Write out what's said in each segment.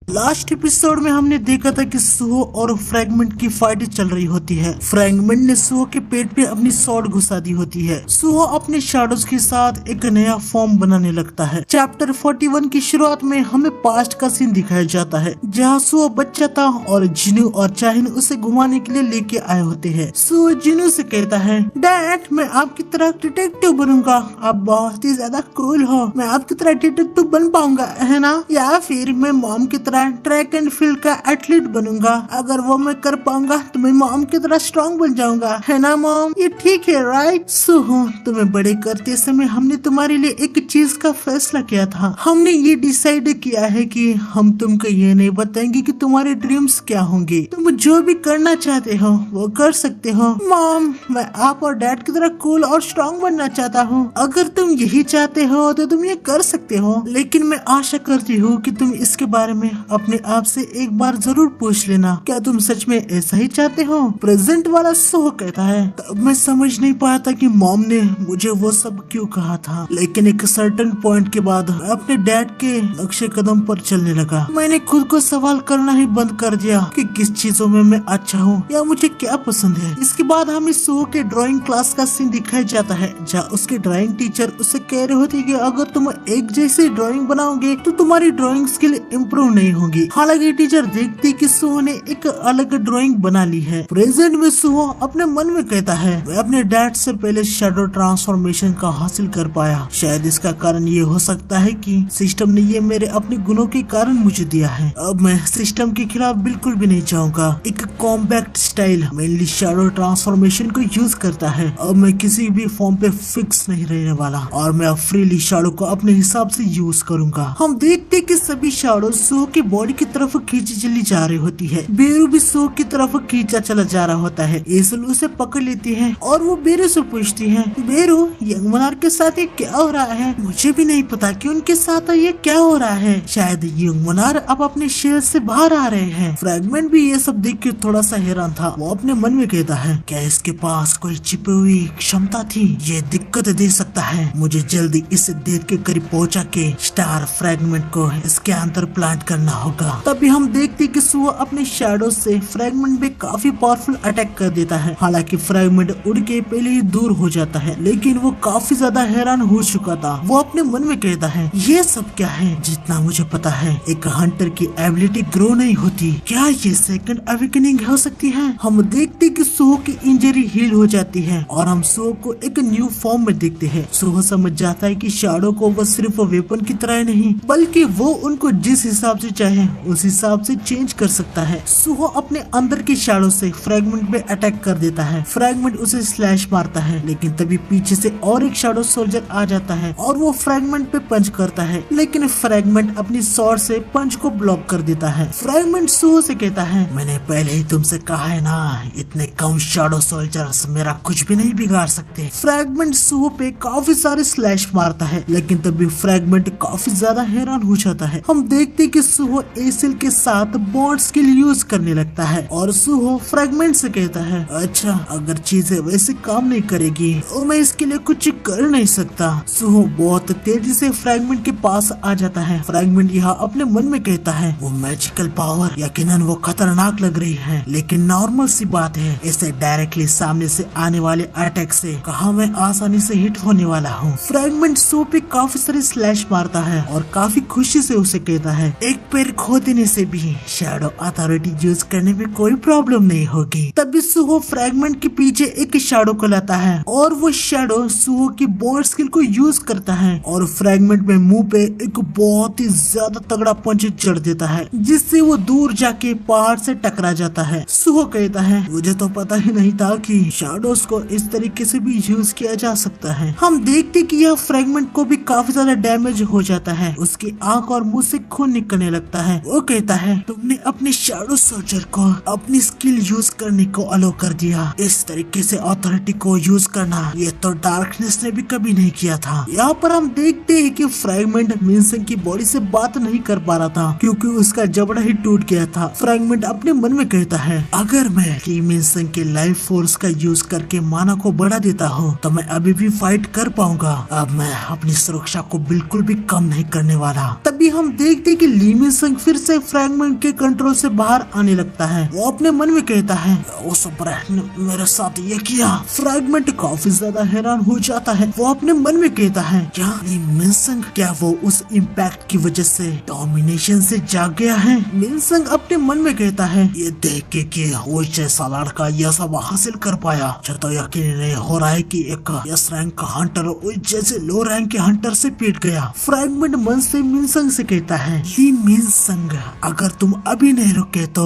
Last episode में हमने देखा था कि सुहो और फ्रैगमेंट की फाइट चल रही होती है। फ्रैगमेंट ने सुहो के पेट पे अपनी स्वॉर्ड घुसा दी होती है। सुहो अपने शैडोज के साथ एक नया फॉर्म बनाने लगता है। चैप्टर 41 की शुरुआत में हमें पास्ट का सीन दिखाया जाता है, जहाँ सुहो बच्चा था और जिनू और चाहिन उसे घुमाने के लिए लेके आए होते हैं। सुहो जिनू से कहता है, डैड मैं आपकी तरह डिटेक्टिव बनूंगा, आप बहुत ही ज्यादा क्रूल हो, मैं आपकी तरह डिटेक्टिव बन पाऊंगा है ना, या फिर मैं मॉम की तरह ट्रैक एंड फील्ड का एथलीट बनूंगा। अगर वो मैं कर पाऊंगा तो मैं मॉम की तरह स्ट्रॉन्ग बन जाऊंगा, है ना मॉम, ये ठीक है राइट। सुहो तुम्हें बड़े करते समय हमने तुम्हारे लिए एक चीज का फैसला किया था। हमने ये डिसाइड किया है कि हम तुमको ये नहीं बताएंगे कि तुम्हारे ड्रीम्स क्या होंगे। तुम जो भी करना चाहते हो वो कर सकते हो। मॉम मैं आप और डैड की तरह कूल और स्ट्रॉन्ग बनना चाहता हूँ। अगर तुम यही चाहते हो तो तुम ये कर सकते हो, लेकिन मैं आशा करती हूँ कि तुम इसके बारे में अपने आप से एक बार जरूर पूछ लेना, क्या तुम सच में ऐसा ही चाहते हो। प्रेजेंट वाला सुहो कहता है, तब मैं समझ नहीं पाया था कि मॉम ने मुझे वो सब क्यों कहा था, लेकिन एक सर्टेन पॉइंट के बाद मैं अपने डैड के नक्शे कदम पर चलने लगा। मैंने खुद को सवाल करना ही बंद कर दिया कि किस चीजों में मैं अच्छा हूँ या मुझे क्या पसंद है। इसके बाद हमें सुहो के ड्राइंग क्लास का सीन दिखाया जाता है, जहाँ उसके ड्राइंग टीचर उसे कह रहे होते कि अगर तुम एक जैसी ड्राइंग बनाओगे तो तुम्हारी ड्राइंग स्किल इम्प्रूव नहीं होगी। हालांकि टीचर देखती कि सुहो ने एक अलग ड्राइंग बना ली है। प्रेजेंट में सुहो अपने मन में कहता है, मैं अपने डैड से पहले शैडो ट्रांसफॉर्मेशन का हासिल कर पाया। शायद इसका कारण ये हो सकता है कि सिस्टम ने ये मेरे अपने गुणों के कारण मुझे दिया है। अब मैं सिस्टम के खिलाफ बिल्कुल भी नहीं जाऊंगा। एक compact style mainly shadow transformation को यूज करता है। अब मैं किसी भी फॉर्म पे फिक्स नहीं रहने वाला और मैं अब फ्रीली शैडो को अपने हिसाब से यूज करूंगा। हम देखते कि सभी शैडो सुहो की बॉडी की तरफ खींची चली जा रही होती है। बेरू भी सुहो की तरफ खींचा चला जा रहा होता है। एसल उसे पकड़ लेती है और वो बेरू से पूछती है, बेरू यंग मोनार्क के साथ ये क्या हो रहा है। मुझे भी नहीं पता कि उनके साथ ये क्या हो रहा है। शायद यंग मोनार्क अब अपने शेर से बाहर आ रहे हैं। फ्रैगमेंट भी ये सब देख के थोड़ा सा हैरान था। वो अपने मन में कहता है, क्या इसके पास कोई छिपी हुई क्षमता थी, ये दिक्कत दे सकता है। मुझे जल्दी इस देर के करीब पहुंचा के स्टार फ्रैगमेंट को इसके अंदर प्लांट करना होगा। तभी हम देखते कि सुहो अपने शैडो से फ्रैगमेंट पे काफी पावरफुल अटैक कर देता है। हालांकि फ्रैगमेंट उड़ के पहले ही दूर हो जाता है, लेकिन वो काफी ज्यादा हैरान हो चुका था। वो अपने मन में कहता है, ये सब क्या है। जितना मुझे पता है एक हंटर की एबिलिटी ग्रो नहीं होती, क्या ये सेकंड अवेकनिंग हो सकती है। हम देखते कि सुहो की इंजरी हील हो जाती है और हम सुहो को एक न्यू फॉर्म में देखते हैं। सुहो समझ जाता है कि शैडो को वो सिर्फ वेपन की तरह नहीं, बल्कि वो उनको जिस हिसाब से चाहे उस हिसाब से चेंज कर सकता है। सुहो अपने अंदर के शैडो से फ्रैगमेंट पे अटैक कर देता है। फ्रैगमेंट उसे स्लैश मारता है, लेकिन तभी पीछे से और एक शैडो सोल्जर आ जाता है और वो फ्रैगमेंट पे पंच करता है, लेकिन फ्रैगमेंट अपनी स्वॉर्ड से पंच को ब्लॉक कर देता है। फ्रैगमेंट सुहो से कहता है, मैंने पहले ही तुमसे कहा है ना, इतने कम शैडो सोल्जर्स मेरा कुछ भी नहीं बिगाड़ सकते। फ्रैगमेंट सुहो पे काफी सारे स्लैश मारता है, लेकिन तभी फ्रैगमेंट काफी ज्यादा हैरान हो जाता है। हम देखते कि सुहो एसिल के साथ बॉन्ड स्किल यूज करने लगता है और सुहो फ्रैगमेंट से कहता है, अच्छा अगर चीजें वैसे काम नहीं करेगी तो मैं इसके लिए कुछ कर नहीं सकता। सुहो बहुत तेजी से फ्रैगमेंट के पास आ जाता है। फ्रैगमेंट यहाँ अपने मन में कहता है, वो मैजिकल पावर यकीनन वो खतरनाक लग रही है, लेकिन नॉर्मल सी बात है, इसे डायरेक्टली सामने से आने वाले अटैक से कहाँ मैं आसानी से हिट होने वाला हूँ। फ्रैगमेंट सुहो पे काफी सारे स्लैश मारता है और काफी खुशी से उसे कहता है, एक पैर खो देने से भी शैडो अथॉरिटी यूज करने में कोई प्रॉब्लम नहीं होगी। तभी सुहो फ्रैगमेंट के पीछे एक शैडो को लाता है और वो शैडो सुहो की बॉन्ड स्किल को यूज करता है और फ्रैगमेंट में मुंह पे एक बहुत ही ज्यादा तगड़ा पंच चढ़ देता है, जिससे वो दूर जाके पहाड़ से टकरा जाता है। सुहो कहता है, मुझे तो पता ही नहीं था कि शैडोज को इस तरीके से भी यूज किया जा सकता है। हम देखते कि यह फ्रैगमेंट को भी काफी ज्यादा डैमेज हो जाता है। उसकी आंख और मुंह से खून निकलने लगता है। वो कहता है, तुमने अपने शैडो सोल्जर को अपनी स्किल यूज करने को अलो कर दिया। इस तरीके से अथॉरिटी को यूज करना ये तो डार्कनेस ने भी कभी नहीं किया था। यहाँ पर हम देखते हैं कि फ्रैगमेंट मिनसेंग की बॉडी से बात नहीं कर पा रहा था क्योंकि उसका जबड़ा ही टूट गया था। फ्रैगमेंट अपने मन में कहता है, अगर मैं की मिनसेंग के लाइफ फोर्स का यूज करके माना को बढ़ा देता हूँ तो मैं अभी भी फाइट कर पाऊंगा। अब मैं अपनी सुरक्षा को बिल्कुल भी कम नहीं करने वाला। तभी हम देखते कि लीमिन मिनसंग फिर से फ्रैगमेंट के कंट्रोल से बाहर आने लगता है। वो अपने मन में कहता है उस ब्रैट ने मेरे साथ ये किया। फ्रैगमेंट काफी ज्यादा हैरान हो जाता है। वो अपने मन में कहता है क्या ये मिनसंग, क्या वो उस इम्पैक्ट की वजह से डोमिनेशन से जाग गया है। मिनसंग अपने मन में कहता है ये देख के कि वो जैसा लड़का यह सब हासिल कर पाया, तो यकीन नहीं हो रहा है कि एक एस रैंक का हंटर जैसे लो रैंक के हंटर से पीट गया। फ्रैगमेंट मन से मिनसंग से कहता है ली मिनसंग, अगर तुम अभी नहीं रुके तो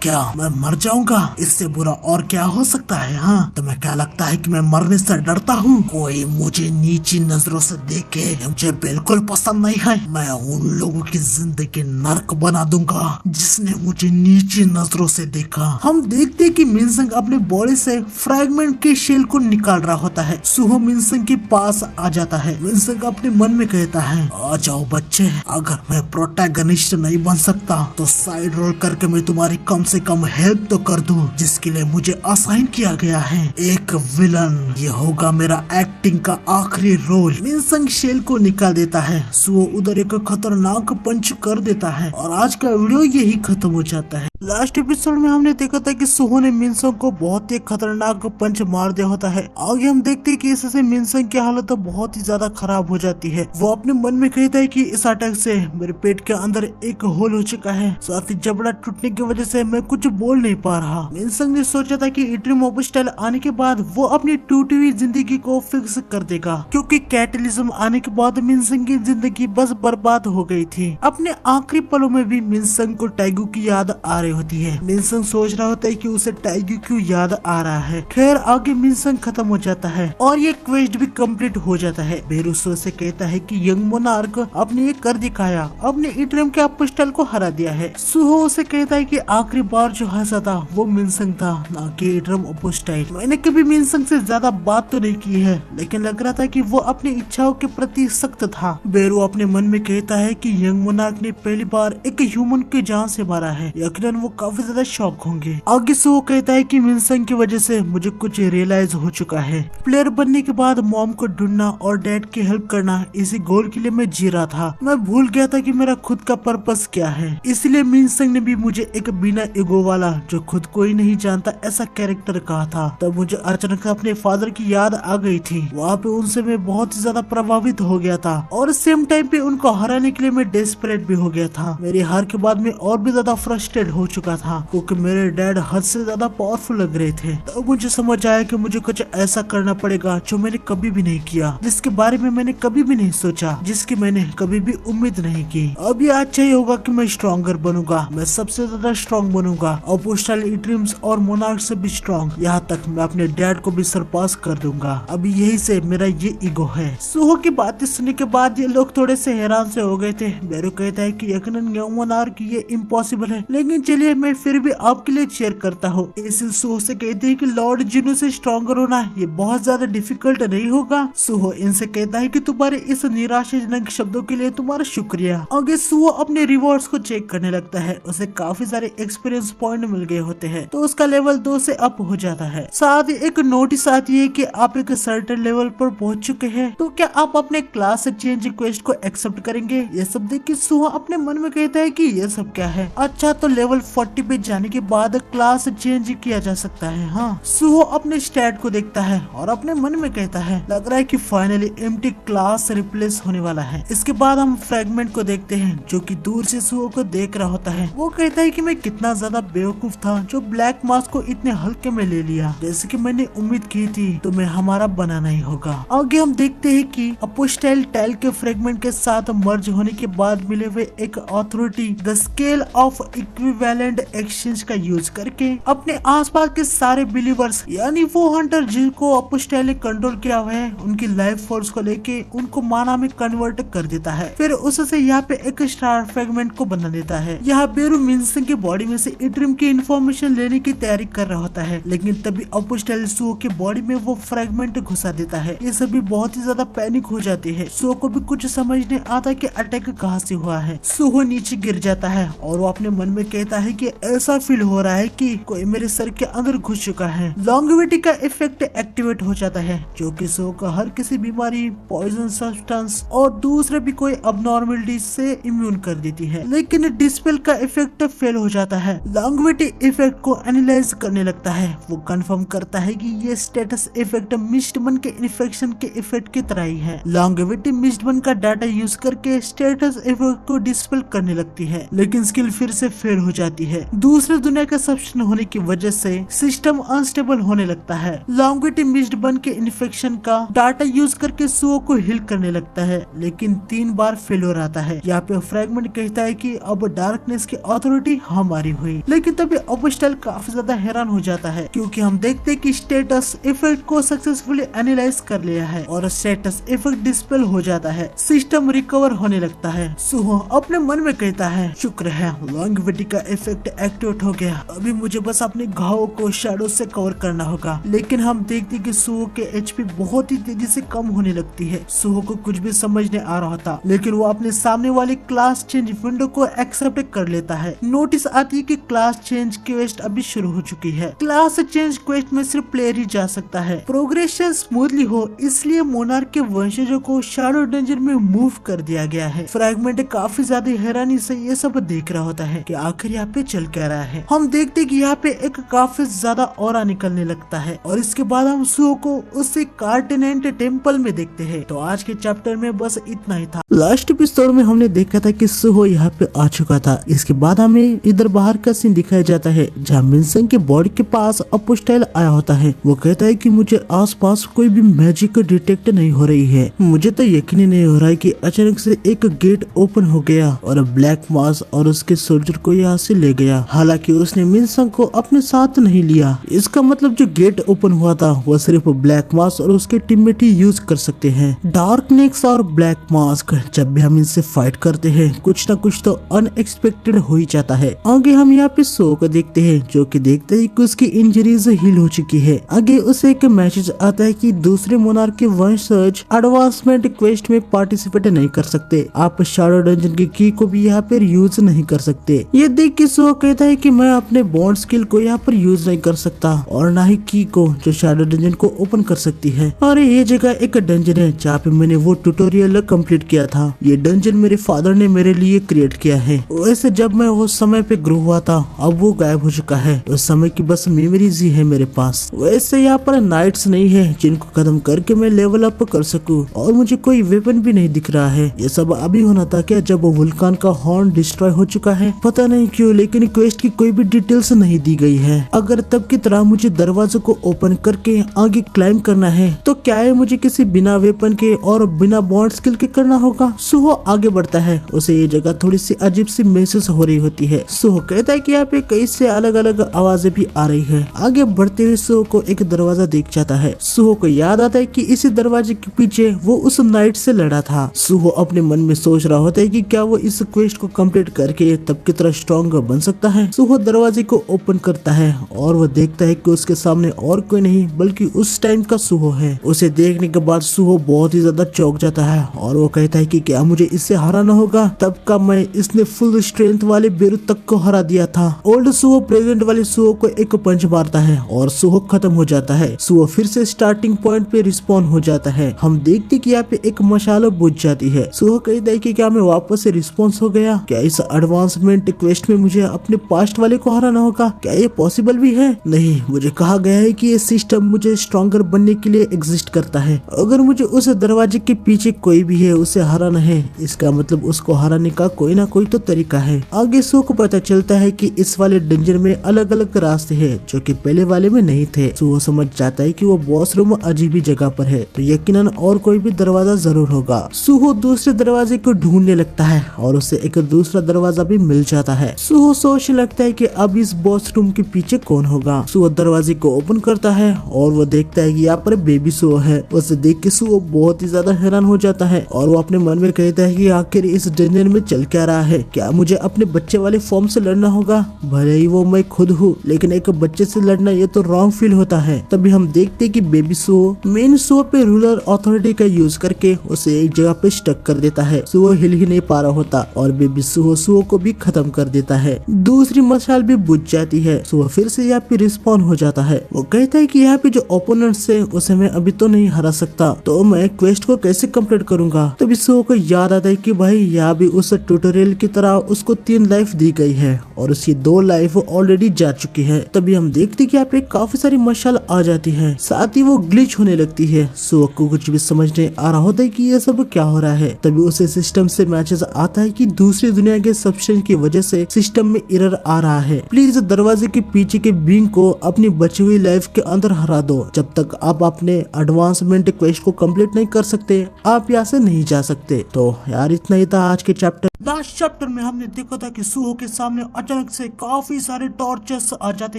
क्या मैं मर जाऊंगा? इससे बुरा और क्या हो सकता है? हाँ, तुम्हें क्या लगता है कि मैं मरने से डरता हूँ? कोई मुझे नीची नजरों से देखे मुझे बिल्कुल पसंद नहीं है। मैं उन लोगों की जिंदगी नर्क बना दूंगा जिसने मुझे नीची नजरों से देखा। हम देखते कि मिनसंग अपने बॉडी से फ्रैगमेंट के शेल को निकाल रहा होता है। सुहो मिनसंग के पास आ जाता है। मिनसंग अपने मन में कहता है आ जाओ बच्चे, अगर मैं प्रोटैगनिस्ट नहीं बन सकता तो साइड रोल करके मैं तुम्हारी कम से कम हेल्प तो कर दूं, जिसके लिए मुझे असाइन किया गया है एक विलन। ये होगा मेरा एक्टिंग का आखिरी रोल। मिनसंग शेल को निकाल देता है। सुहो उधर एक खतरनाक पंच कर देता है और आज का वीडियो यही खत्म हो जाता है। लास्ट एपिसोड में हमने देखा था कि सुहो ने मिनसंग को बहुत ही खतरनाक पंच मार दिया होता है। आगे हम देखते हैं कि इससे मिनसंग की हालत बहुत ही ज्यादा खराब हो जाती है। वो अपने मन में कहता है कि इस अटैक से मेरे पेट के अंदर एक होल हो चुका है, साथ ही जबड़ा टूटने की वजह से मैं कुछ बोल नहीं पा रहा। मिनसंग ने सोचा था कि इट्रिम ऑपस्टाइल आने के बाद वो अपनी टूटी हुई जिंदगी को फिक्स कर देगा, क्योंकि कैटलिज्म आने के बाद मिनसंग की जिंदगी बस बर्बाद हो गई थी। अपने आखिरी पलों में भी मिनसंग को टाइगू की याद आ रही होती है। मिनसंग सोच रहा होता है कि उसे टाइगू क्यों याद आ रहा है। खैर आगे मिनसंग खत्म हो जाता है और ये क्वेस्ट भी कंप्लीट हो जाता है। बेरुसो से कहता है कि यंग मोनार्क आपने ये कर दिखाया, अपने इट्रिम के अपोस्टल को हरा दिया है। सुहो उसे कहता है कि आखिरी बार जो हंसा था वो मिनसंग था, ना कि इट्रिम अपोस्टाइल। मैंने कभी मिनसंग से ज्यादा बात तो नहीं की है, लेकिन लग रहा था कि वो अपनी इच्छाओं के प्रति सख्त था। बेरू अपने मन में कहता है कि यंग मोनार्क ने पहली बार एक ह्यूमन की जान से मारा है, यकीनन वो काफी ज्यादा शॉक होंगे। आगे सुहो कहता है कि मिनसंग की वजह से मुझे कुछ रियलाइज हो चुका है। प्लेयर बनने के बाद मॉम को ढूंढना और डैड की हेल्प करना, इसी गोल के लिए मैं जी रहा था। मैं भूल गया था कि मेरा खुद का पर्पस क्या है। इसलिए मिनसंग ने भी मुझे एक बिना ईगो वाला, जो खुद को ही नहीं जानता, ऐसा कैरेक्टर कहा था। तब मुझे अचानक अपने फादर की याद आ गई थी। वहाँ पे उनसे मैं बहुत ही ज्यादा प्रभावित हो गया था और सेम टाइम पे उनको हराने के लिए मैं डेस्परेट भी हो गया था। मेरी हार के बाद मैं और भी ज्यादा फ्रस्ट्रेट हो चुका था, क्योंकि मेरे डैड हद से ज्यादा पावरफुल लग रहे थे। तब मुझे समझ आया कि मुझे कुछ ऐसा करना पड़ेगा जो मैंने कभी भी नहीं किया, जिसके बारे में मैंने कभी भी नहीं सोचा, जिसकी मैंने कभी भी उम्मीद नहीं की। अब ये अच्छा ही होगा कि मैं स्ट्रॉन्गर बनूंगा, मैं सबसे ज्यादा स्ट्रॉन्ग बनूंगा, अपोस्टल इट्रिम्स और मोनार्क से भी स्ट्रॉन्ग, यहाँ तक मैं अपने डैड को भी सरपास कर दूंगा। अभी यही से मेरा ये ईगो है। सुहो की बातें सुनने के बाद ये लोग थोड़े से हैरान से हो गए थे। बेरू कहता है कि यकीनन मोनार्क ये इम्पॉसिबल है, लेकिन चलिए मैं फिर भी आपके लिए चेयर करता हूँ। इसी सुहो से कहते हैं कि लॉर्ड जिनो से स्ट्रॉन्गर होना ये बहुत ज्यादा डिफिकल्ट नहीं होगा। सुहो इनसे कहता है कि तुम्हारे इस निराशाजनक शब्दों के लिए तुम्हारा शुक्रिया। आगे सुहो अपने रिवॉर्ड्स को चेक करने लगता है। उसे काफी सारे एक्सपीरियंस पॉइंट मिल गए होते हैं, तो उसका लेवल 2 से अप हो जाता है। साथ ही एक नोटिस आती है कि आप एक सर्टेन लेवल पर पहुंच चुके हैं, तो क्या आप अपने क्लास चेंज रिक्वेस्ट को एक्सेप्ट करेंगे? ये सब देख के सुहो अपने मन में कहता है कि ये सब क्या है। अच्छा, तो लेवल 40 पे जाने के बाद क्लास चेंज किया जा सकता है। हाँ, सुहो अपने स्टैट को देखता है और अपने मन में कहता है लग रहा है कि फाइनली एम्प्टी क्लास रिप्लेस होने वाला है। इसके बाद हम फ्रैगमेंट को देखते हैं, जो कि दूर से सुहो को देख रहा होता है। वो कहता है कि मैं कितना ज्यादा बेवकूफ था जो ब्लैक मास्क को इतने हल्के में ले लिया, जैसे कि मैंने उम्मीद की थी तुम्हें हमारा बना नहीं होगा। आगे हम देखते हैं कि अपोस्टाइल टाइल के फ्रैगमेंट के साथ मर्ज होने के बाद मिले हुए एक authority the scale of equivalent exchange का यूज करके अपने आसपास के सारे बिलीवर्स, यानी वो हंटर जिनको अपोस्टाइल ने कंट्रोल किया हुआ है, उनकी लाइफ फोर्स को लेके उनको माना में कन्वर्ट कर देता है। फिर उससे यहाँ पे एक स्टार फ्रैगमेंट को बना देता है। यहाँ बेरू मिनसंग की बॉडी में से इट्रिम की इंफॉर्मेशन लेने की तैयारी कर रहा होता है, लेकिन तभी अपोस्टाइल सुहो की बॉडी में वो फ्रैगमेंट घुसा देता है। ये सभी बहुत ही ज्यादा पैनिक हो जाते हैं। सुहो को भी कुछ समझ नहीं आता कि अटैक कहाँ से हुआ है। सुहो नीचे गिर जाता है और वो अपने मन में कहता है कि ऐसा फील हो रहा है कि कोई मेरे सर के अंदर घुस चुका है। लॉन्गेविटी का इफेक्ट एक्टिवेट हो जाता है, जो कि सुहो का हर किसी बीमारी, पॉइजन सब्सटेंस और दूसरे भी कोई अबनॉर्मलिटी से इम्यून कर देती है, लेकिन डिस्पेल का इफेक्ट फेल हो जाता है। लॉन्गेविटी इफेक्ट को एनालाइज करने लगता है। वो कंफर्म करता है कि ये स्टेटस इफेक्ट मिस्ड बन के इन्फेक्शन के इफेक्ट की तरह ही है। लॉन्गेविटी मिस्ड बन का डाटा यूज करके स्टेटस इफेक्ट को डिस्पेल करने लगती है, लेकिन स्किल फिर से फेल हो जाती है। दूसरे दुनिया का सब्शन होने की वजह से सिस्टम अनस्टेबल होने लगता है। लॉन्गेविटी मिस्ड बन के इन्फेक्शन का डाटा यूज करके सुओ को हील करने लगता है, लेकिन 3 बार फेलियर आता है। यहाँ पे फ्रैगमेंट कहता है कि अब डार्कनेस की अथॉरिटी हमारी हुई, लेकिन तभी अपोस्टल काफी ज्यादा हैरान हो जाता है, क्योंकि हम देखते हैं कि स्टेटस इफेक्ट को सक्सेसफुली एनालाइज कर लिया है और स्टेटस इफेक्ट डिस्पेल हो जाता है। सिस्टम रिकवर होने लगता है। सुहो अपने मन में कहता है, शुक्र है लॉन्गेविटी का इफेक्ट एक्टिवेट हो गया, अभी मुझे बस अपने घावों को शैडो से कवर करना होगा। लेकिन हम देखते कि सुहो के एचपी बहुत ही तेजी से कम होने लगती है। सुहो को कुछ भी समझ नहीं आ रहा था, लेकिन वो अपने सामने वाली क्लास चेंज विंडो को एक्सेप्ट कर लेता है। नोटिस आती है कि क्लास चेंज क्वेस्ट अभी शुरू हो चुकी है। क्लास चेंज क्वेस्ट में सिर्फ प्लेयर ही जा सकता है। प्रोग्रेशन स्मूथली हो इसलिए मोनार्क के वंशजों को शैडो डंजन में मूव कर दिया गया है। फ्रैगमेंट काफी ज्यादा हैरानी से ये सब देख रहा होता है कि आखिर यहाँ पे चल क्या रहा है। हम देखते कि यहाँ पे एक काफी ज्यादा ऑरा निकलने लगता है और इसके बाद हम सुहो को उससे कार्टिनेंट टेम्पल में देखते हैं। तो आज के चैप्टर में बस इतना ही था। लास्ट एपिसोड में हमने देखा था कि सुहो यहाँ पे आ चुका था। इसके बाद हमें इधर बाहर का सीन दिखाया जाता है जहाँ मिनसंग के बॉडी के पास अपोस्टाइल आया होता है। वो कहता है कि मुझे आसपास कोई भी मैजिक डिटेक्ट नहीं हो रही है। मुझे तो यकीन ही नहीं हो रहा है कि अचानक से एक गेट ओपन हो गया और ब्लैक मास और उसके सोल्जर को यहाँ से ले गया। हालांकि उसने मिनसंग को अपने साथ नहीं लिया। इसका मतलब जो गेट ओपन हुआ था वो सिर्फ ब्लैक मास और उसके टीममेट ही यूज कर सकते हैं। डार्कनेस और ब्लैक मास्क, जब भी हम इनसे फाइट करते हैं कुछ न कुछ तो अनएक्सपेक्टेड हो ही जाता है। आगे हम यहाँ पे सो को देखते हैं, जो कि देखते ही कि उसकी इंजरीज हील हो चुकी है। आगे उसे एक मैसेज आता है कि दूसरे मोनार्क के वंशज एडवांसमेंट क्वेस्ट में पार्टिसिपेट नहीं कर सकते। आप शैडो डंजन की की को भी यहाँ पर यूज नहीं कर सकते। ये देख के सो कहता है कि मैं अपने बॉन्ड स्किल को यहाँ पर यूज नहीं कर सकता और ना ही की को जो शैडो डंजन को ओपन कर सकती है। और ये जगह एक डंजन है जहाँ पे मैंने वो ट्यूटोरियल कंप्लीट किया था। ये डंजन मेरे फादर ने मेरे लिए क्रिएट किया है। वैसे जब मैं उस समय पे ग्रो हुआ था अब वो गायब हो चुका है। उस समय की बस मेमोरीज ही है मेरे पास। वैसे यहाँ पर नाइट्स नहीं है जिनको खत्म करके मैं लेवल अप कर सकूं और मुझे कोई वेपन भी नहीं दिख रहा है। ये सब अभी होना था क्या जब वुल्कान का हॉर्न डिस्ट्रॉय हो चुका है? पता नहीं क्यों, लेकिन क्वेस्ट की कोई भी डिटेल्स नहीं दी गई है। अगर तब की तरह मुझे दरवाजे को ओपन करके आगे क्लाइम करना है तो क्या है मुझे किसी बिना वेपन के और बिना बॉन्ड स्किल के करना होगा? सुहो आगे बढ़ता है। उसे ये जगह थोड़ी सी अजीब सी महसूस हो रही होती है। सुहो कहता है कि यहाँ पे कई से अलग अलग आवाजें भी आ रही है। आगे बढ़ते हुए सुहो को एक दरवाजा दिख जाता है। सुहो को याद आता है कि इसी दरवाजे के पीछे वो उस नाइट से लड़ा था। सुहो अपने मन में सोच रहा होता है कि क्या वो इस क्वेस्ट को कंप्लीट करके तब की तरह स्ट्रॉन्ग बन सकता है। सुहो दरवाजे को ओपन करता है और वो देखता है कि उसके सामने और कोई नहीं बल्कि उस टाइम का सुहो है। उसे देखने के बाद सुहो बहुत ही ज्यादा चौंक जाता है और वो कहता है कि क्या मुझे इससे हराना होगा? तब का मैं इसने फुल स्ट्रेंथ वाले बेरू तक को हरा दिया था। ओल्ड सुहो प्रेजेंट वाले सुहो को एक पंच मारता है और सुहो खत्म हो जाता है। सुहो फिर से स्टार्टिंग पॉइंट पे रिस्पॉन हो जाता है। हम देखते कि यहाँ पे एक मशाला बुझ जाती है। सुहो कहता है कि क्या मैं वापस से रिस्पॉन्स हो गया? क्या इस एडवांसमेंट क्वेस्ट में मुझे अपने पास्ट वाले को हराना होगा? क्या ये पॉसिबल भी है? नहीं, मुझे कहा गया है कि ये सिस्टम मुझे स्ट्रॉन्गर बनने के लिए एग्जिस्ट करता है। अगर मुझे उस दरवाजे के पीछे कोई भी है उसे हराना है, इसका मतलब उसको हराने का कोई ना कोई तो तरीका है। आगे सो को पता चलता है कि इस वाले डंजन में अलग अलग रास्ते हैं जो कि पहले वाले में नहीं थे। सो समझ जाता है कि वो बॉस रूम अजीब ही जगह पर है, तो यकीनन और कोई भी दरवाजा जरूर होगा। सुहो दूसरे दरवाजे को ढूंढने लगता है और उसे एक दूसरा दरवाजा भी मिल जाता है। सुहो सोचने लगता है कि अब इस बॉस रूम के पीछे कौन होगा। सुहो दरवाजे को ओपन करता है और वो देखता है कि यहाँ पर बेबी सुहो है। उसे देख के सुहो बहुत ही ज्यादा हैरान हो जाता है और वो अपने मन में कहता है कि आखिर इस डंजन में चल क्या रहा है? क्या मुझे अपने बच्चे वाले फॉर्म से लड़ना होगा? भले ही वो मैं खुद हूँ, लेकिन एक बच्चे से लड़ना ये तो रॉन्ग फील होता है। तभी हम देखते हैं कि बेबी सुहो मेन सुहो पे रूलर अथॉरिटी का यूज करके उसे एक जगह पे स्टक कर देता है। सुहो हिल ही नहीं पा रहा होता और बेबी सुहो को भी खत्म कर देता है। दूसरी मशाल भी बुझ जाती है। सुहो फिर से यहाँ पे रिस्पॉन हो जाता है। वो कहता है कि यहाँ पे जो ओपोनेंट्स है उसे मैं अभी तो नहीं हरा सकता, तो मैं क्वेस्ट को कैसे कंप्लीट करूंगा? तभी सुहो को याद आता है कि भाई यहाँ भी उस ट्यूटोरियल की तरह उसको 3 लाइफ दी गई है और उसकी 2 लाइफ ऑलरेडी जा चुकी है। तभी हम देखते कि यहाँ पे काफी सारी मशाल आ जाती है, साथ ही वो ग्लिच होने लगती है। सुओ को कुछ भी समझ नहीं आ रहा होता है कि ये सब क्या हो रहा है। तभी उसे सिस्टम से मैसेज आता है कि दूसरी दुनिया के सब्सटेंस की वजह से सिस्टम में एरर आ रहा है, प्लीज दरवाजे के पीछे के बीइंग को अपनी बची हुई लाइफ के अंदर हरा दो। जब तक आप अपने एडवांसमेंट क्वेस्ट को कंप्लीट नहीं कर सकते आप यहाँ से नहीं जा सकते। तो यार इतना ही था आज के चैप्टर। लास्ट चैप्टर में हमने देखा था कि सुहो के सामने अचानक से काफी सारे टॉर्चेस आ जाते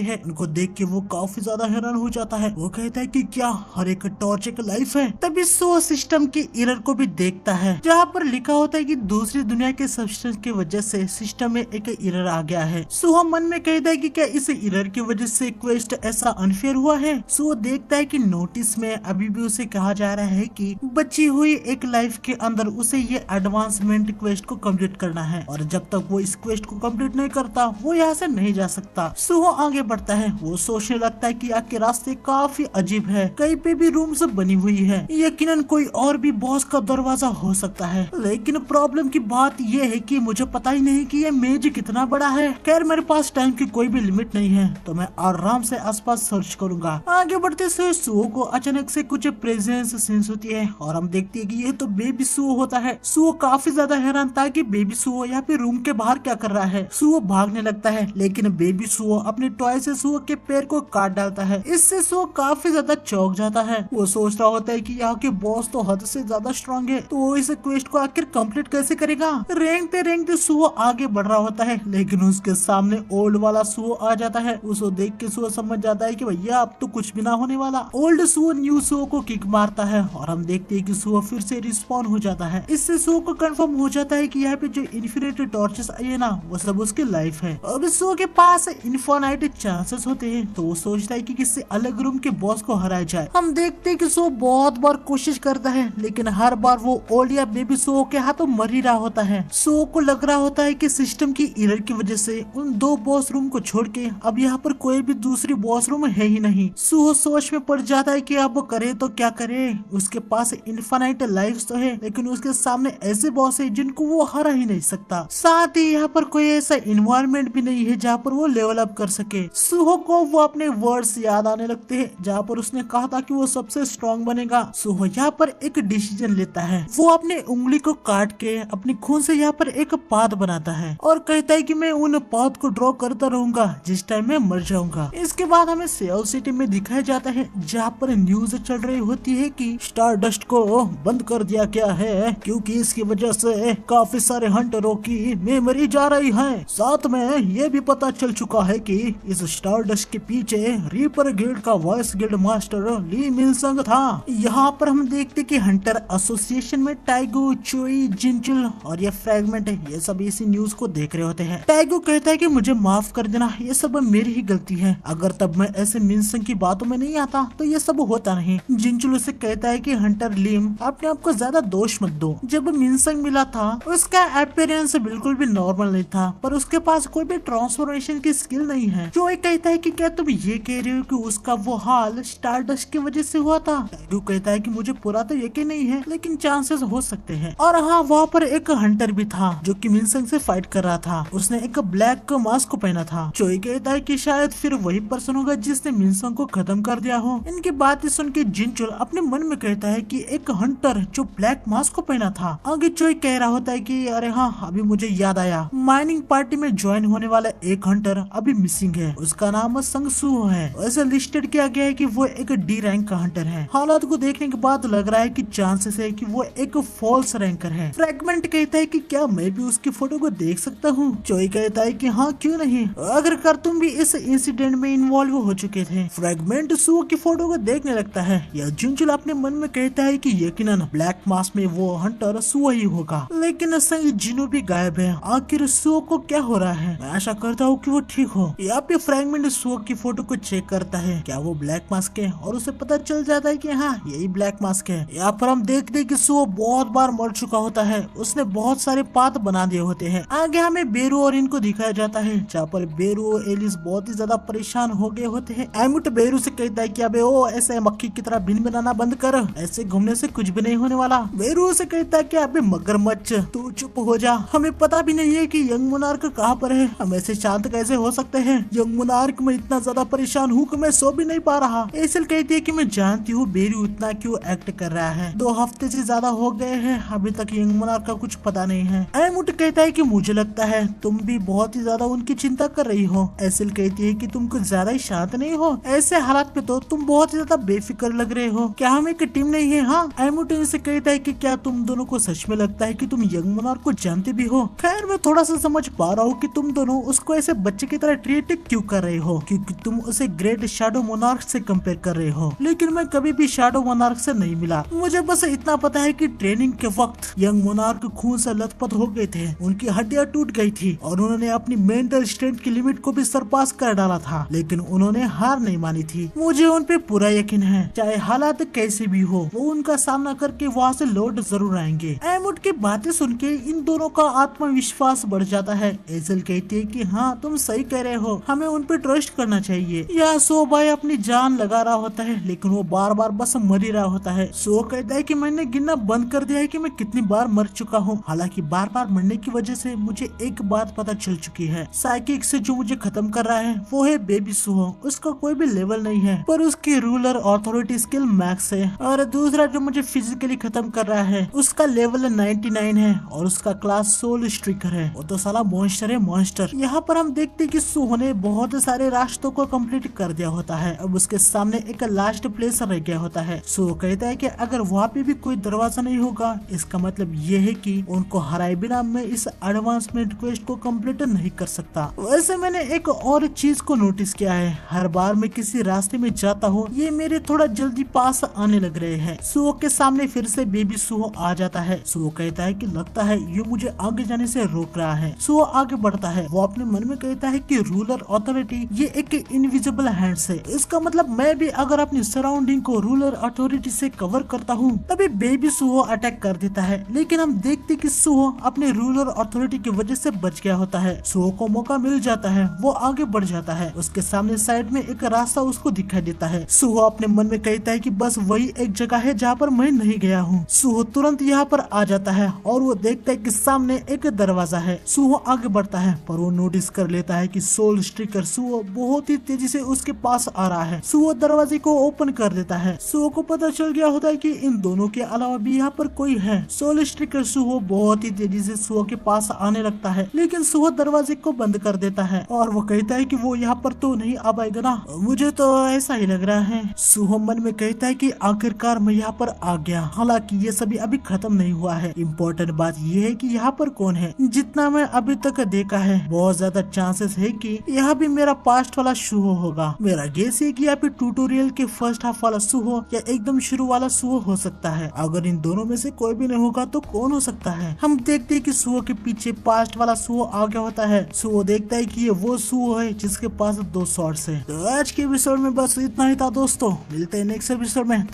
हैं। इनको देख के वो काफी ज्यादा हैरान हो जाता है। वो कहता है कि क्या हर एक टॉर्च एक लाइफ है। तभी सुहो सिस्टम की एरर को भी देखता है जहाँ पर लिखा होता है कि दूसरी दुनिया के सब्सटेंस की वजह से सिस्टम में एक एरर आ गया है। सुहो मन में कहता है कि क्या इस एरर की वजह से क्वेस्ट ऐसा अनफेयर हुआ है। सुहो देखता है कि नोटिस में अभी भी उसे कहा जा रहा है कि बची हुई एक लाइफ के अंदर उसे ये एडवांसमेंट क्वेस्ट को कंप्लीट करना है और जब तक वो इस क्वेस्ट को कंप्लीट नहीं करता वो यहाँ से नहीं जा सकता। सुहो आगे बढ़ता है। वो सोचने लगता है कि आगे रास्ते काफी अजीब है, कहीं पे भी रूम्स बनी हुई है, यकीनन कोई और भी बॉस का दरवाजा हो सकता है। लेकिन प्रॉब्लम की बात ये है कि मुझे पता ही नहीं कि ये मेज कितना बड़ा है। खैर मेरे पास टाइम की कोई भी लिमिट नहीं है तो मैं आराम से आसपास सर्च करूंगा। आगे बढ़ते से सुहो को अचानक से कुछ प्रेजेंस सेंस होती है और हम देखते हैं कि ये तो बेबी सुहो होता है। सुहो काफी ज्यादा हैरान था कि बेबी सुहो यहाँ पे रूम के बाहर क्या कर रहा है। सुहो भागने लगता है लेकिन बेबी सुहो अपने टॉय से सुहो के पैर को काट डालता है। इससे सुहो काफी ज्यादा चौंक जाता है। वो सोच रहा होता है कि यहाँ के बॉस तो हद से ज्यादा स्ट्रॉन्ग है तो वो इस क्वेस्ट को आखिर कंप्लीट कैसे करेगा। रेंगते रेंगते सुहो आगे बढ़ रहा होता है लेकिन उसके सामने ओल्ड वाला सुहो आ जाता है। उसको देख के सुहो समझ जाता है कि भैया अब तो कुछ भी ना होने वाला। ओल्ड सुहो न्यू सुहो को किक मारता है और हम देखते हैं कि सुहो फिर से रिस्पॉन हो जाता है। इससे सुहो को कंफर्म हो जाता है कि यहाँ पे जो इन्फिनिटी टॉर्चेस आई है ना वो सब उसकी लाइफ है। अब सुहो के पास इनफाइनाइट चांसेस होते हैं तो वो सोचता है कि किसी अलग रूम के बॉस को हराया जाए। हम देखते हैं कि सुहो बहुत बार कोशिश करता है लेकिन हर बार वो ओल्ड या बेबी सुहो के हाथों मर ही रहा होता है। सुहो को लग रहा होता है कि सिस्टम की एरर की वजह से उन 2 बॉस रूम को छोड़ के अब यहाँ पर कोई भी दूसरी बॉस रूम है ही नहीं। सुहो सोच में पड़ जाता है कि अब वो करे तो क्या करे। उसके पास इनफाइनाइट लाइफ तो है लेकिन उसके सामने ऐसे बॉस है जिनको वो हरा ही नहीं सकता। साथ ही यहाँ पर कोई ऐसा इन्वायरमेंट भी नहीं है जहाँ पर वो लेवल अप कर सके। सुहो को वो अपने वर्ड्स याद आने लगते हैं जहाँ पर उसने कहा था कि वो सबसे स्ट्रॉन्ग बनेगा। सुहो यहाँ पर एक डिसीजन लेता है। वो अपने उंगली को काट के अपने खून से यहाँ पर एक पाथ बनाता है और कहता है कि मैं उन पाथ को ड्रॉ करता रहूंगा जिस टाइम मैं मर जाऊंगा। इसके बाद हमें सेल सिटी में दिखाया जाता है जहाँ पर न्यूज चल रही होती है कि स्टार डस्ट को बंद कर दिया गया है क्योंकि इसकी वजह से काफी सारे हंटरों की मेमोरी जा रही है। साथ में ये भी पता चल चुका है कि इस स्टार डस्ट के पीछे रीपर गिल्ड का वाइस गिल्ड मास्टर ली मिनसंग था। यहाँ पर हम देखते कि हंटर एसोसिएशन में टाइगो, चोई, जिंचुल और ये फ्रैगमेंट ये सब इसी न्यूज को देख रहे होते हैं। टाइगो कहता है कि मुझे माफ कर देना, ये सब मेरी ही गलती है। अगर तब मैं ऐसे मिनसंग की बातों में नहीं आता तो ये सब होता नहीं। जिंचुल उसे कहता है कि हंटर लीम अपने आप को ज्यादा दोष मत दो। जब मिनसंग मिला था उसका अपीयरेंस बिल्कुल भी नॉर्मल नहीं था पर उसके पास कोई भी ट्रांसफॉर्मेशन की स्किल नहीं है। जोई कहता है कि क्या तुम ये कह रहे हो कि उसका वो हाल स्टारडस्ट की वजह से हुआ था। टाइगो कहता है कि मुझे पूरा तो यकीन नहीं है लेकिन चांसेस हो सकते हैं। और हाँ वहाँ पर एक हंटर भी था जो कि मिनसंग से फाइट कर रहा था। उसने एक ब्लैक मास्क को पहना था। जोई कहता है कि शायद फिर वही पर्सन होगा जिसने मिनसंग को खत्म कर दिया हो। इनकी बातें सुन के जिंचुल अपने मन में कहता है कि एक हंटर जो ब्लैक मास्क को पहना था। आगे जोई कह रहा होता है कि अरे हाँ अभी मुझे याद आया, माइनिंग पार्टी में ज्वाइन होने वाला एक हंटर अभी मिसिंग है। उसका नाम संग सुहो है। ऐसे लिस्टेड किया गया है कि वो एक डी रैंक का हंटर है। हालात को देखने के बाद लग रहा है कि चांसेस है कि वो एक फॉल्स रैंकर है। फ्रैगमेंट कहता है कि क्या मैं भी उसकी फोटो को देख सकता हूँ। जोई कहता है कि हाँ क्यों नहीं, अगर कर तुम भी इस इंसिडेंट में इन्वॉल्व हो चुके थे। फ्रैगमेंट सुहो की फोटो को देखने लगता है। यह जिंचुल अपने मन में कहता है कि यकीनन ब्लैक मास्क में वो हंटर सुहो ही होगा। लेकिन संग जिनो भी गायब है। आखिर सुहो को क्या हो रहा है। मैं आशा करता हूँ कि वो ठीक हो। यहाँ पे फ्रैगमेंट सुहो की फोटो को चेक करता है क्या वो ब्लैक मास्क है और उसे पता चल जाता है कि हाँ यही ब्लैक मास्क है। यहाँ पर हम देखते हैं कि सुहो बहुत बार मर चुका होता है। उसने बहुत सारे पाथ बना दिए होते हैं। आगे हमें बेरू और इनको दिखाया जाता है जहाँ पर बेरू और एलिस बहुत ही ज्यादा परेशान हो गए होते हैं। एमुट बेरू से कहता है कि अबे ओ ऐसे मक्खी की तरह बिन बनाना बंद कर, ऐसे घूमने से कुछ भी नहीं होने वाला। बेरू से कहता है कि अबे मगरमच्छ तू चुप हो जा, हमें पता भी नहीं है कि यंग मोनार्क कहाँ पर है, हम ऐसे शांत कैसे हो सकते हैं। यंग मोनार्क, मैं इतना ज्यादा परेशान हूँ कि मैं सो भी नहीं पा रहा। एसिल कहती है कि मैं जानती हूँ बेरी इतना क्यों एक्ट कर रहा है, 2 हफ्ते से ज्यादा हो गए हैं, अभी तक यंग मोनार्क का कुछ पता नहीं है। एमुट कहता है कि मुझे लगता है तुम भी बहुत ही ज्यादा उनकी चिंता कर रही हो। एसिल कहती है कि तुम कुछ ज्यादा ही शांत नहीं हो, ऐसे हालात पे तो तुम बहुत ही ज्यादा बेफिक्र लग रहे हो, क्या हम एक टीम नहीं है? हाँ, एमुट से कहता है कि क्या तुम दोनों को सच में लगता है कि तुम यंग मोनार्क को जानते भी हो? खैर, मैं थोड़ा सा समझ पा रहा हूँ कि तुम दोनों उसको ऐसे बच्चे की तरह ट्रीट क्यों कर रहे हो, क्योंकि तुम उसे ग्रेट शैडो मोनार्क से कंपेयर कर रहे हो, लेकिन मैं कभी भी शैडो मोनार्क से नहीं मिला। मुझे बस इतना पता है कि ट्रेनिंग के वक्त यंग मोनार्क खून से लथपथ हो गए थे, उनकी हड्डियां टूट गई थी और उन्होंने अपनी मेंटल स्ट्रेंथ की लिमिट को भी सरपास कर डाला था, लेकिन उन्होंने हार नहीं मानी थी। मुझे उन पे पूरा यकीन है, चाहे हालात कैसे भी हो, वो उनका सामना करके वहाँ से लौट जरूर आएंगे। एमुट की बातें सुन के इन दोनों का आत्मविश्वास बढ़ जाता है। एसिल कहती है कि हाँ, तुम सही कह रहे हो, हमें उन पे ट्रस्ट करना चाहिए। यह सो भाई अपनी जान लगा रहा होता है, लेकिन वो बार बार बस मर ही रहा होता है। सो कहता है कि मैंने गिनना बंद कर दिया है कि मैं कितनी बार मर चुका हूँ। हालांकि बार बार मरने की वजह से मुझे एक बात पता चल चुकी है, साइकिक से जो मुझे खत्म कर रहा है वो है बेबी सुहो। उसका कोई भी लेवल नहीं है, पर उसकी रूलर अथॉरिटी स्किल मैक्स है। और दूसरा जो मुझे फिजिकली खत्म कर रहा है उसका लेवल 99 है और उसका क्लास सोल स्ट्रिकर है। वो तो साला मॉन्स्टर है, मॉन्स्टर। यहाँ पर हम देखते कि सुहो ने बहुत सारे रास्तों को कंप्लीट कर दिया होता है, अब उसके सामने एक लास्ट प्लेस रह गया होता है। सुहो कहता है कि अगर वहाँ पे भी कोई दरवाजा नहीं होगा, इसका मतलब ये है कि उनको हराए बिना मैं इस एडवांसमेंट क्वेस्ट को कंप्लीट नहीं कर सकता। वैसे मैंने एक और चीज को नोटिस किया है, हर बार मैं किसी रास्ते में जाता हूँ ये मेरे थोड़ा जल्दी पास आने लग रहे हैं। सुहो के सामने फिर से बेबी सुहो आ जाता है। सुहो कहता है कि लगता है ये मुझे आगे जाने से रोक रहा है। सुहो आगे बढ़ता है, वो अपने मन में कहता है कि रूलर अथॉरिटी ये एक इनविजिबल हैंड्स है, इसका मतलब मैं भी अगर अपनी सराउंडिंग को रूलर अथॉरिटी से कवर करता हूँ तभी बेबी सुहो अटैक कर देता है। लेकिन हम देखते कि सुहो अपने रूलर अथॉरिटी की वजह से बच गया होता है। सुहो को मौका मिल जाता है, वो आगे बढ़ जाता है, उसके सामने साइड में एक रास्ता उसको दिखाई देता है। सुहो अपने मन में कहता है कि बस वही एक जगह है जहाँ पर मैं नहीं गया हूँ। सुहो तुरंत यहाँ पर आ जाता है और वो देखता है कि सामने एक दरवाजा है। सुहो आगे बढ़ता है पर वो नोटिस कर लेता है कि सोल स्ट्रिकर सुहो बहुत ही तेजी से उसके पास आ रहा है। सुहो दरवाजे को ओपन कर देता है। सुहो को पता चल गया होता है कि इन दोनों के अलावा भी यहाँ पर कोई है। सोल स्ट्रिकर सुहो बहुत ही तेजी से सुहो के पास आने लगता है, लेकिन सुहो दरवाजे को बंद कर देता है और वो कहता है कि वो यहाँ पर तो नहीं आ पाएगा ना, मुझे तो ऐसा ही लग रहा है। सुहो मन में कहता है कि आखिरकार मैं यहाँ पर आ गया। हालांकि ये सभी अभी खत्म नहीं हुआ है। इम्पोर्टेंट बात ये है कि यहाँ पर कौन है। जितना मैं अभी तक देखा है बहुत ज्यादा चांसेस है कि यहाँ भी मेरा पास्ट वाला सुहो होगा। मेरा गेस है कि यहाँ पे ट्यूटोरियल के फर्स्ट हाफ वाला सुहो या एकदम शुरू वाला सुहो हो सकता है। अगर इन दोनों में से कोई भी नहीं होगा तो कौन हो सकता है। हम देखते हैं कि सुहो के पीछे पास्ट वाला सुहो आ गया होता है। सुहो देखता है कि ये वो सुहो है जिसके पास 2 शॉट्स है। तो आज के एपिसोड में बस इतना ही था दोस्तों, मिलते हैं नेक्स्ट एपिसोड में।